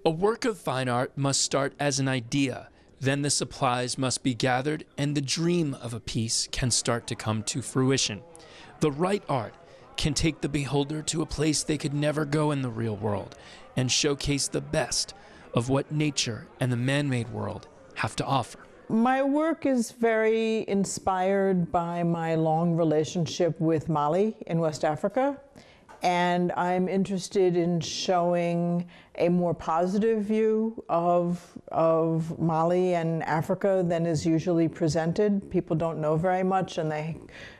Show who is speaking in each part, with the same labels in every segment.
Speaker 1: A work of fine art must start as an idea, then the supplies must be gathered, and the dream of a piece can start to come to fruition. The right art can take the beholder to a place they could never go in the real world and showcase the best of what nature and the man-made world have to offer.
Speaker 2: My work is very inspired by my long relationship with Mali in West Africa, and I'm interested in showing a more positive view of Mali and Africa than is usually presented. People don't know very much, and they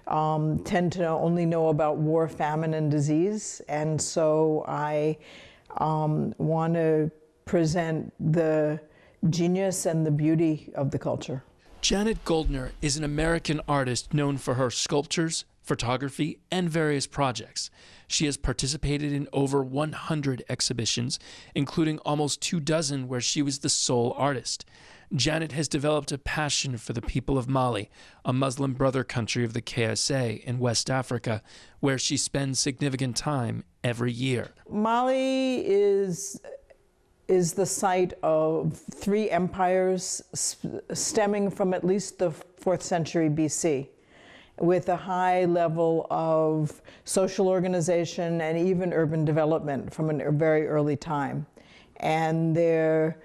Speaker 2: tend to only know about war, famine, and disease, and so I want to present the genius and the beauty of the culture.
Speaker 1: Janet Goldner is an American artist known for her sculptures, photography, and various projects. She has participated in over 100 exhibitions, including almost 24 where she was the sole artist. Janet has developed a passion for the people of Mali, a Muslim brother country of the KSA in West Africa, where she spends significant time every year.
Speaker 2: Mali is the site of 3 empires stemming from at least the 4th century BC, with a high level of social organization and even urban development from a very early time. And there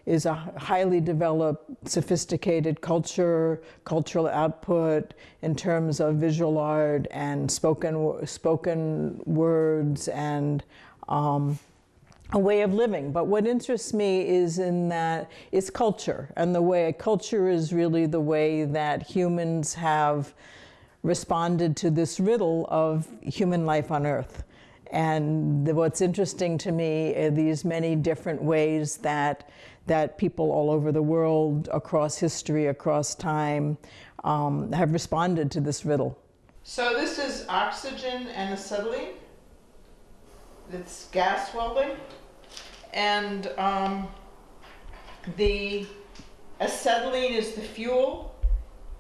Speaker 2: is a highly developed, sophisticated cultural output in terms of visual art and spoken words and a way of living. But what interests me is culture, and the way culture is really the way that humans have responded to this riddle of human life on Earth. And what's interesting to me are these many different ways that people all over the world, across history, across time, have responded to this riddle. So this is oxygen and acetylene. It's gas welding. And the acetylene is the fuel,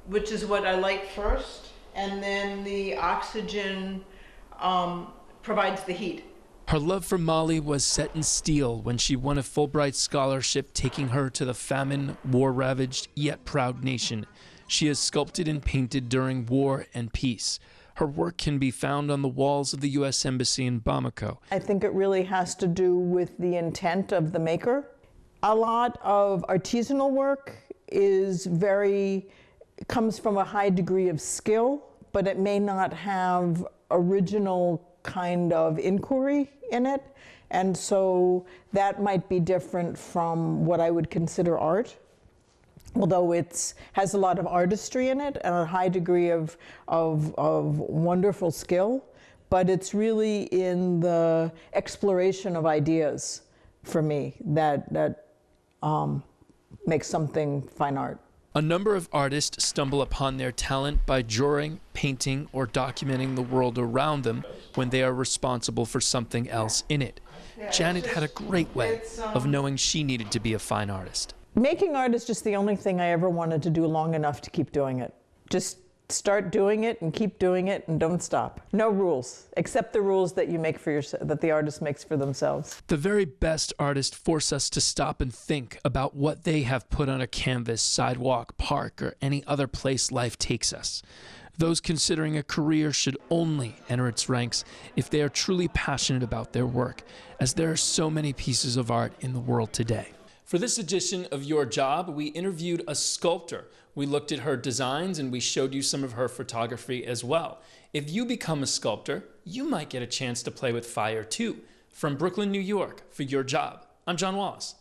Speaker 2: which is what I light first, and then the oxygen provides the heat.
Speaker 1: Her love for Mali was set in steel when she won a Fulbright scholarship, taking her to the famine, war-ravaged, yet proud nation. She has sculpted and painted during war and peace. Her work can be found on the walls of the U.S. Embassy in Bamako.
Speaker 2: I think it really has to do with the intent of the maker. A lot of artisanal work comes from a high degree of skill, but it may not have original kind of inquiry in it. And so that might be different from what I would consider art, although it has a lot of artistry in it and a high degree of wonderful skill. But it's really in the exploration of ideas, for me, that makes something fine art.
Speaker 1: A number of artists stumble upon their talent by drawing, painting, or documenting the world around them when they are responsible for something else in it. Janet had a great way of knowing she needed to be a fine artist.
Speaker 2: Making art is just the only thing I ever wanted to do long enough to keep doing it. Just start doing it and keep doing it and don't stop. No rules, except the rules that you make for yourself, that the artist makes for themselves.
Speaker 1: The very best artists force us to stop and think about what they have put on a canvas, sidewalk, park, or any other place life takes us. Those considering a career should only enter its ranks if they are truly passionate about their work, as there are so many pieces of art in the world today. For this edition of Your Job, we interviewed a sculptor. We looked at her designs and we showed you some of her photography as well. If you become a sculptor, you might get a chance to play with fire too. From Brooklyn, New York, for Your Job, I'm John Wallace.